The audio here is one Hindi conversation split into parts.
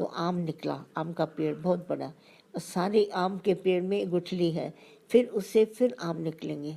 तो आम निकला, आम का पेड़ बहुत बड़ा, और सारे आम के पेड़ में गुठली है, फिर उससे फिर आम निकलेंगे।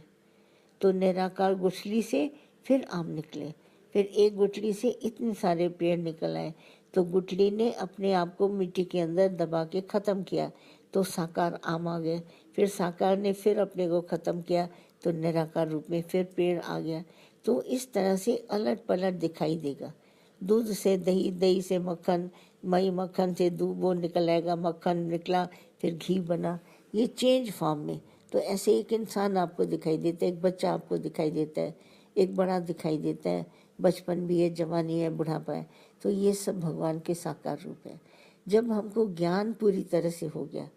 तो निराकार गुठली से फिर आम निकले, फिर एक गुठली से इतने सारे पेड़ निकल आए। तो गुठली ने अपने आप को मिट्टी के अंदर दबा के ख़त्म किया, तो साकार आम आ गए। फिर साकार ने फिर अपने को ख़त्म किया, तो निराकार रूप में फिर पेड़ आ गया। तो इस तरह से अलट पलट दिखाई देगा। दूध से दही, दही से मक्खन, मई मक्खन से दूध वो निकल आएगा, मक्खन निकला, फिर घी बना, ये चेंज फॉर्म में। तो ऐसे एक इंसान आपको दिखाई देता है, एक बच्चा आपको दिखाई देता है, एक बड़ा दिखाई देता है, बचपन भी है, जवानी है, बुढ़ापा है। तो ये सब भगवान के साकार रूप है। जब हमको ज्ञान पूरी तरह से हो गया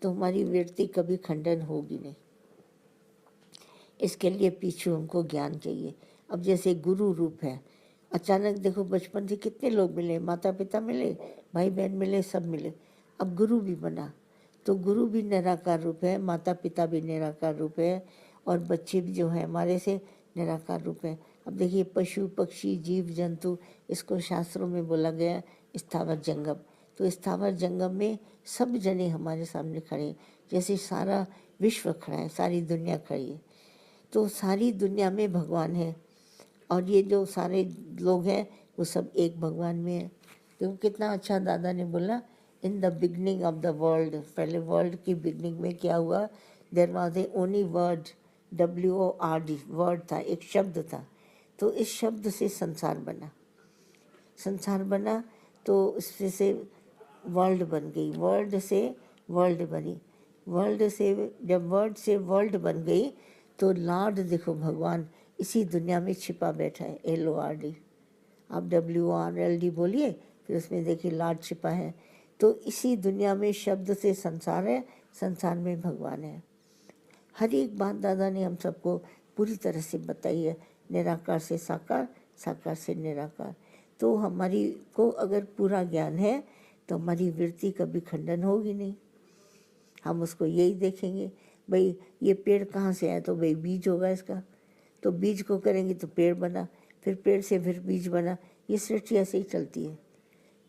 तो हमारी वृत्ति कभी खंडन होगी नहीं। इसके लिए पीछे हमको ज्ञान चाहिए। अब जैसे गुरु रूप है, अचानक देखो बचपन से कितने लोग मिले, माता पिता मिले, भाई बहन मिले, सब मिले, अब गुरु भी बना। तो गुरु भी निराकार रूप है, माता पिता भी निराकार रूप है, और बच्चे भी जो है हमारे से निराकार रूप है। अब देखिए पशु पक्षी जीव जंतु, इसको शास्त्रों में बोला गया स्थावर जंगम। तो स्थावर जंगम में सब जने हमारे सामने खड़े हैं, जैसे सारा विश्व खड़ा है, सारी दुनिया खड़ी है। तो सारी दुनिया में भगवान है, और ये जो सारे लोग हैं वो सब एक भगवान में है। तो कितना अच्छा दादा ने बोला, in the beginning of the world, पहले वर्ल्ड की बिगनिंग में क्या हुआ, there was a only word, WORD, word था, एक शब्द था। तो इस शब्द से संसार बना, संसार बना, तो इससे से वर्ल्ड बन गई, वर्ल्ड से वर्ल्ड बनी, वर्ल्ड से जब वर्ड से वर्ल्ड बन गई तो लॉर्ड देखो भगवान इसी दुनिया में छिपा बैठा है, LORD। आप WORLD बोलिए, फिर उसमें देखिए लॉर्ड छिपा है। तो इसी दुनिया में शब्द से संसार है, संसार में भगवान है। हर एक बात दादा ने हम सबको पूरी तरह से बताई है, निराकार से साकार, साकार से निराकार। तो हमारी को अगर पूरा ज्ञान है तो हमारी वृत्ति कभी खंडन होगी नहीं। हम उसको यही देखेंगे, भाई ये पेड़ कहाँ से आया, तो भाई बीज होगा इसका, तो बीज को करेंगे तो पेड़ बना, फिर पेड़ से फिर बीज बना। ये सृष्टि ऐसे ही चलती है।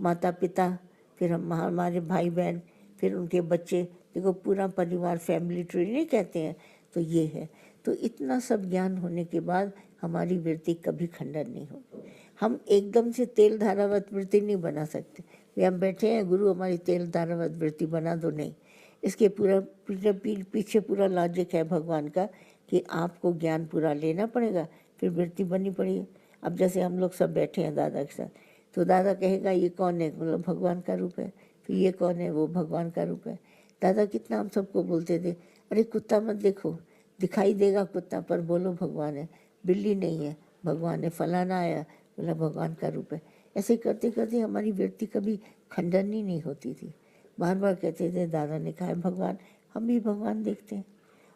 माता पिता, फिर हम हमारे भाई बहन, फिर उनके बच्चे, देखो पूरा परिवार, फैमिली ट्री नहीं कहते हैं, तो ये है। तो इतना सब ज्ञान होने के बाद हमारी वृत्ति कभी खंडन नहीं होगी। हम एकदम से तेल धारावत वृत्ति नहीं बना सकते, वे हम बैठे हैं गुरु हमारी तेल धारावत वृत्ति बना दो, नहीं। इसके पीछे पूरा लॉजिक है भगवान का कि आपको ज्ञान पूरा लेना पड़ेगा, फिर वृत्ति बननी पड़ेगी। अब जैसे हम लोग सब बैठे हैं दादा के साथ, तो दादा कहेगा ये कौन है, मतलब भगवान का रूप है, फिर ये कौन है, वो भगवान का रूप है। दादा कितना हम सबको बोलते थे, अरे कुत्ता मत देखो, दिखाई देगा कुत्ता पर बोलो भगवान है, बिल्ली नहीं है भगवान है, फलाना आया बोला भगवान का रूप है। ऐसे करते करते हमारी वृत्ति कभी खंडन ही नहीं होती थी। बार बार कहते थे दादा ने कहा है भगवान, हम भी भगवान देखते हैं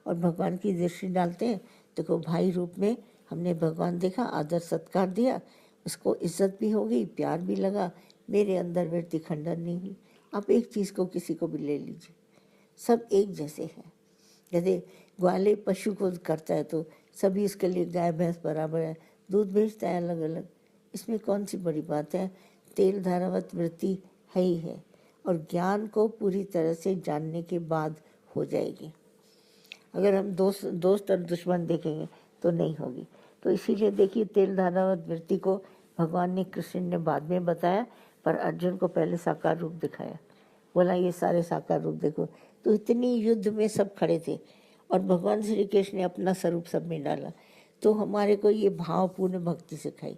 और भगवान की दृष्टि डालते हैं। देखो भाई रूप में हमने भगवान देखा, आदर सत्कार दिया, उसको इज्जत भी हो गई, प्यार भी लगा, मेरे अंदर वृत्ति खंडन नहीं हुई। आप एक चीज़ को किसी को भी ले लीजिए, सब एक जैसे हैं। जैसे ग्वाले पशु को करता है तो सभी इसके लिए गाय भैंस बराबर है, दूध बेचता है अलग अलग, इसमें कौन सी बड़ी बात है। तेल धारावत वृत्ति है ही है, और ज्ञान को पूरी तरह से जानने के बाद हो जाएगी। अगर हम दोस्त और दुश्मन देखेंगे तो नहीं होगी। तो इसीलिए देखिए तेल धारावत वृत्ति को भगवान ने, कृष्ण ने बाद में बताया, पर अर्जुन को पहले साकार रूप दिखाया, बोला ये सारे साकार रूप देखो। तो इतनी युद्ध में सब खड़े थे और भगवान श्री कृष्ण ने अपना स्वरूप सब में डाला। तो हमारे को ये भावपूर्ण भक्ति सिखाई,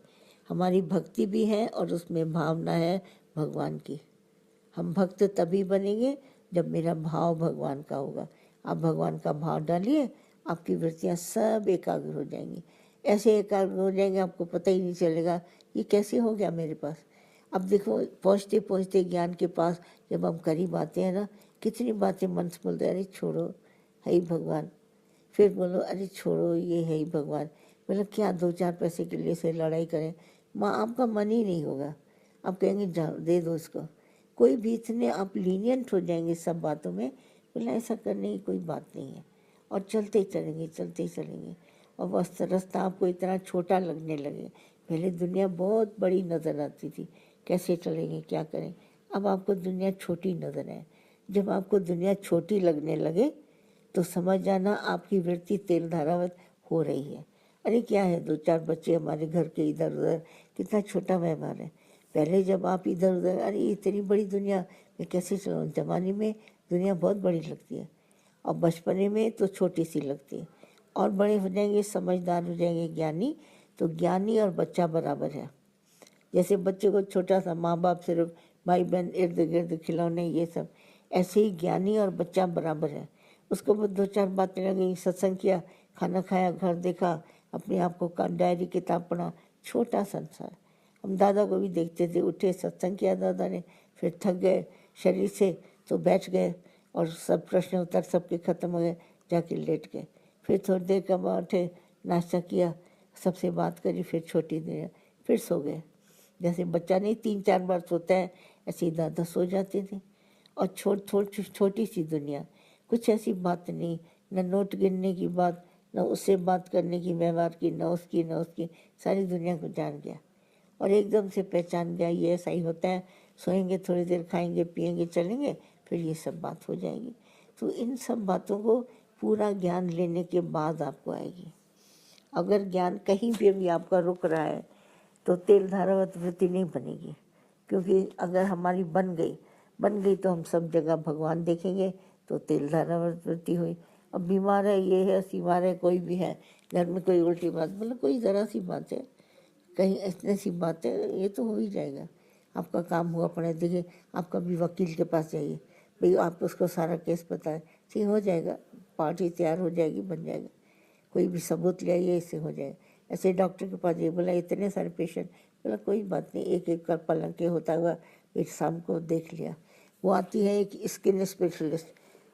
हमारी भक्ति भी है और उसमें भावना है भगवान की। हम भक्त तभी बनेंगे जब मेरा भाव भगवान का होगा। आप भगवान का भाव डालिए, आपकी वृत्तियाँ सब एकाग्र हो जाएंगी, ऐसे एकाग्र हो जाएंगे आपको पता ही नहीं चलेगा ये कैसे हो गया मेरे पास। अब देखो पहुँचते पहुँचते ज्ञान के पास जब हम करीब आते हैं ना, कितनी बातें मन से बोलते हैं, अरे छोड़ो है ही भगवान, फिर बोलो अरे छोड़ो ये है ही भगवान। मतलब क्या 2-4 पैसे के लिए से लड़ाई करें, माँ आपका मन ही नहीं होगा, आप कहेंगे जाओ दे दो इसको। कोई भी इतने आप लीनियंट हो जाएंगे सब बातों में, बोला ऐसा करने की कोई बात नहीं है, और चलते ही चलेंगे, चलते ही चलेंगे। और बस रास्ता आपको इतना छोटा लगने लगे। पहले दुनिया बहुत बड़ी नज़र आती थी, कैसे चलेंगे क्या करें, अब आपको दुनिया छोटी नजर है। जब आपको दुनिया छोटी लगने लगे तो समझ जाना आपकी वृत्ति तेल धारावत हो रही है। अरे क्या है, 2-4 बच्चे हमारे घर के इधर उधर, कितना छोटा व्यवहार है। पहले जब आप इधर उधर, अरे इतनी बड़ी दुनिया मैं कैसे चलाऊँ, जमाने में दुनिया बहुत बड़ी लगती है और बचपने में तो छोटी सी लगती है। और बड़े हो जाएंगे, समझदार हो जाएंगे, ज्ञानी, तो ज्ञानी और बच्चा बराबर है। जैसे बच्चे को छोटा सा माँ बाप सिर्फ भाई बहन इर्द गिर्द खिलौने ये सब, ऐसे ही ज्ञानी और बच्चा बराबर है। उसको वो 2-4 बातें लगी, सत्संग किया, खाना खाया, घर देखा, अपने आप को डायरी किताब पढ़ा, छोटा संसार। हम दादा को भी देखते थे, उठे सत्संग किया दादा ने, फिर थक गए शरीर से तो बैठ गए और सब प्रश्न उत्तर सबके खत्म हो गए, जाके लेट गए। फिर थोड़ी देर के बाद उठे, नाश्ता किया, सबसे बात करी, फिर छोटी देर फिर सो गए। जैसे बच्चा नहीं 3-4 बार सोता है, ऐसे ही दादा सो जाते थे। और छोटी सी दुनिया, कुछ ऐसी बात नहीं, न नोट गिनने की बात, न उससे बात करने की, व्यवहार की, न उसकी, सारी दुनिया को जान गया और एकदम से पहचान गया ये ऐसा ही होता है। सोएंगे थोड़ी देर, खाएंगे पिएंगे चलेंगे, फिर ये सब बात हो जाएगी। तो इन सब बातों को पूरा ज्ञान लेने के बाद आपको आएगी। अगर ज्ञान कहीं भी आपका रुक रहा है तो तेल धारावत वृत्ति नहीं बनेगी, क्योंकि अगर हमारी बन गई तो हम सब जगह भगवान देखेंगे, तो तेल धारावत वृत्ति हुई। अब बीमार है, ये है, सीमार है, कोई भी है, घर में कोई उल्टी बात, मतलब कोई ज़रा सी बात है, कहीं इतनी सी बात है, ये तो हो ही जाएगा। आपका काम हुआ पड़े, देखिए आप कभी वकील के पास जाइए, भाई आप उसको सारा केस बताएं, ठीक हो जाएगा, पार्टी तैयार हो जाएगी, बन जाएगा। कोई भी सबूत ले आइए, इससे हो जाएगा। ऐसे डॉक्टर के पास ये बोला इतने सारे पेशेंट, बोला कोई बात नहीं, एक एक कर पलंग के होता हुआ फिर शाम को देख लिया। वो आती है एक स्किन स्पेशलिस्ट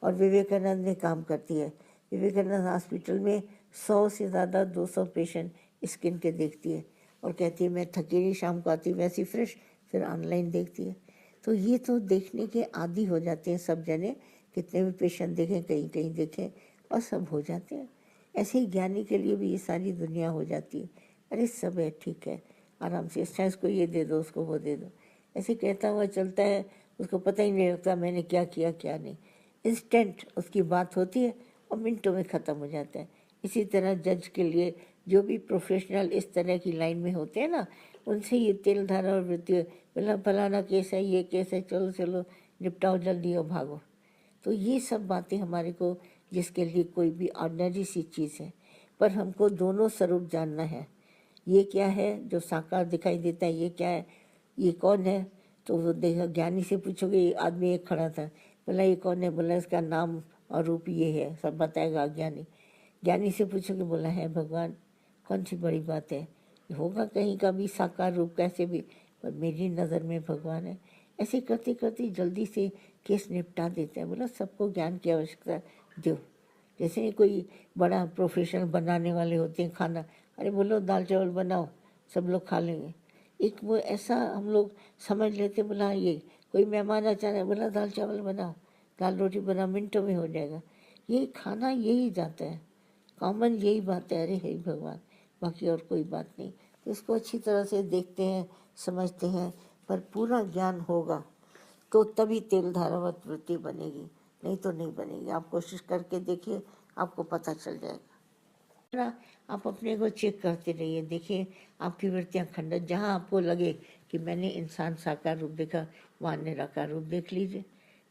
और विवेकानंद में काम करती है। विवेकानंद हॉस्पिटल में 100 से ज़्यादा 200 पेशेंट स्किन के देखती है और कहती है मैं थकी नहीं, शाम को आती वैसी फ्रेश, फिर ऑनलाइन देखती है। तो ये तो देखने के आदी हो जाते हैं सब जने, कितने भी पेशेंट देखें, कहीं कहीं देखें और सब हो जाते हैं। ऐसे ही ज्ञानी के लिए भी ये सारी दुनिया हो जाती है। अरे सब है, ठीक है, आराम से, अच्छा इसको ये दे दो, उसको वो दे दो, ऐसे कहता हुआ चलता है, उसको पता ही नहीं लगता मैंने क्या किया क्या नहीं। इंस्टेंट उसकी बात होती है और मिनटों में ख़त्म हो जाता है। इसी तरह जज के लिए जो भी प्रोफेशनल इस तरह की लाइन में होते हैं ना, उनसे ये तेल धारा और वृत्ति, बोला फलाना केस है, ये केस है, चलो चलो निपटाओ जल्दी और भागो। तो ये सब बातें हमारे को, जिसके लिए कोई भी ऑर्डिनरी सी चीज़ है, पर हमको दोनों स्वरूप जानना है। ये क्या है जो साकार दिखाई देता है, ये क्या है, ये कौन है। तो वो देखा, ज्ञानी से पूछोगे, ये आदमी एक खड़ा था, बोला ये कौन है, बोला इसका नाम और रूप ये है, सब बताएगा ज्ञानी। ज्ञानी से पूछोगे, बोला है भगवान, कौन सी बड़ी बात है, होगा कहीं का भी साकार रूप कैसे भी, पर मेरी नज़र में भगवान है। ऐसे करते करते जल्दी से केस निपटा देता है। बोला सबको ज्ञान की आवश्यकता दो। जैसे कोई बड़ा प्रोफेशनल बनाने वाले होते हैं खाना, अरे बोलो दाल चावल बनाओ, सब लोग खा लेंगे। एक वो ऐसा हम लोग समझ लेते, बोला ये कोई मेहमान अचानक है, बोला दाल चावल बनाओ, दाल रोटी बनाओ, मिनटों में हो जाएगा। ये खाना यही जाता है, कॉमन यही बात है। अरे हे भगवान, बाकी और कोई बात नहीं। तो इसको अच्छी तरह से देखते हैं, समझते हैं, पर पूरा ज्ञान होगा तो तभी तेल धारावत वृत्ति बनेगी, नहीं तो नहीं बनेगी। आप कोशिश करके देखिए, आपको पता चल जाएगा। आप अपने को चेक करते रहिए, देखिए आपकी वृत्तियाँ खंडित, जहाँ आपको लगे कि मैंने इंसान साकार रूप देखा, वहाँ निराकार रूप देख लीजिए।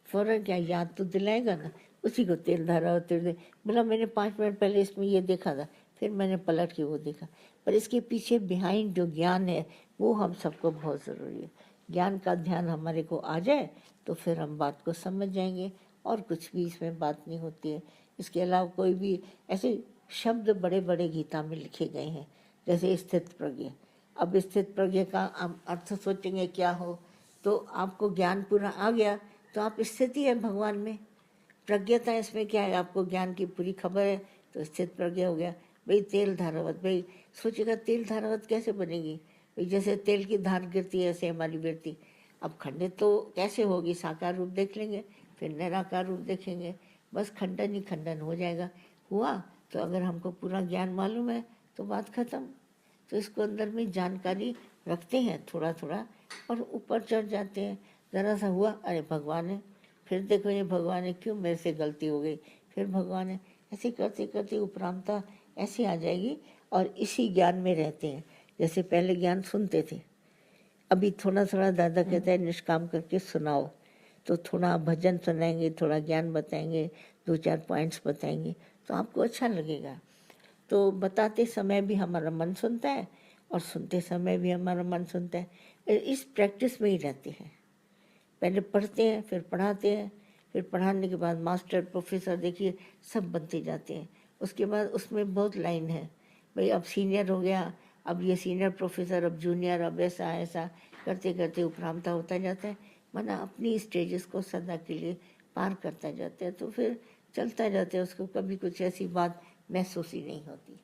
फौरन क्या याद तो दिलाएगा ना, उसी को तेल धारावत वृत्ति। बोला मैंने 5 मिनट पहले इसमें ये देखा था, फिर मैंने पलट के वो देखा। पर इसके पीछे बिहाइंड जो ज्ञान है, वो हम सबको बहुत ज़रूरी है। ज्ञान का ध्यान हमारे को आ जाए तो फिर हम बात को समझ जाएंगे, और कुछ भी इसमें बात नहीं होती है। इसके अलावा कोई भी ऐसे शब्द बड़े बड़े गीता में लिखे गए हैं, जैसे स्थित प्रज्ञ। अब स्थित प्रज्ञ का आप अर्थ सोचेंगे क्या हो, तो आपको ज्ञान पूरा आ गया तो आप स्थिति है भगवान में। प्रज्ञता इसमें क्या है, आपको ज्ञान की पूरी खबर है तो स्थित प्रज्ञ हो गया। भाई तेल धारावत, भाई सोचेगा तेल धारावत कैसे बनेगी, भाई जैसे तेल की धार गिरती है ऐसे हमारी गिरती। अब खंडित तो कैसे होगी, साकार रूप देख लेंगे, फिर निराकार रूप देखेंगे, बस खंडन ही खंडन हो जाएगा। हुआ तो अगर हमको पूरा ज्ञान मालूम है तो बात खत्म। तो इसको अंदर में जानकारी रखते हैं थोड़ा थोड़ा और ऊपर चढ़ जाते हैं। ज़रा सा हुआ, अरे भगवान है, फिर देखो ये भगवान है, क्यों मेरे से गलती हो गई, फिर भगवान है। ऐसे करते करते उपरामता ऐसी आ जाएगी और इसी ज्ञान में रहते हैं। जैसे पहले ज्ञान सुनते थे, अभी थोड़ा थोड़ा दादा कहता है निष्काम करके सुनाओ, तो थोड़ा भजन सुनाएंगे, थोड़ा ज्ञान बताएंगे, 2-4 पॉइंट्स बताएंगे, तो आपको अच्छा लगेगा। तो बताते समय भी हमारा मन सुनता है और सुनते समय भी हमारा मन सुनता है। इस प्रैक्टिस में ही रहते हैं। पहले पढ़ते हैं, फिर पढ़ाते हैं, फिर पढ़ाने के बाद मास्टर प्रोफेसर देखिए सब बनते जाते हैं। उसके बाद उसमें बहुत लाइन है, भाई अब सीनियर हो गया, अब ये सीनियर प्रोफेसर, अब जूनियर, अब ऐसा ऐसा करते करते उपरामता होता जाता है। माना अपनी स्टेजेस को सदा के लिए पार करता जाता है, तो फिर चलता जाता है, उसको कभी कुछ ऐसी बात महसूस ही नहीं होती।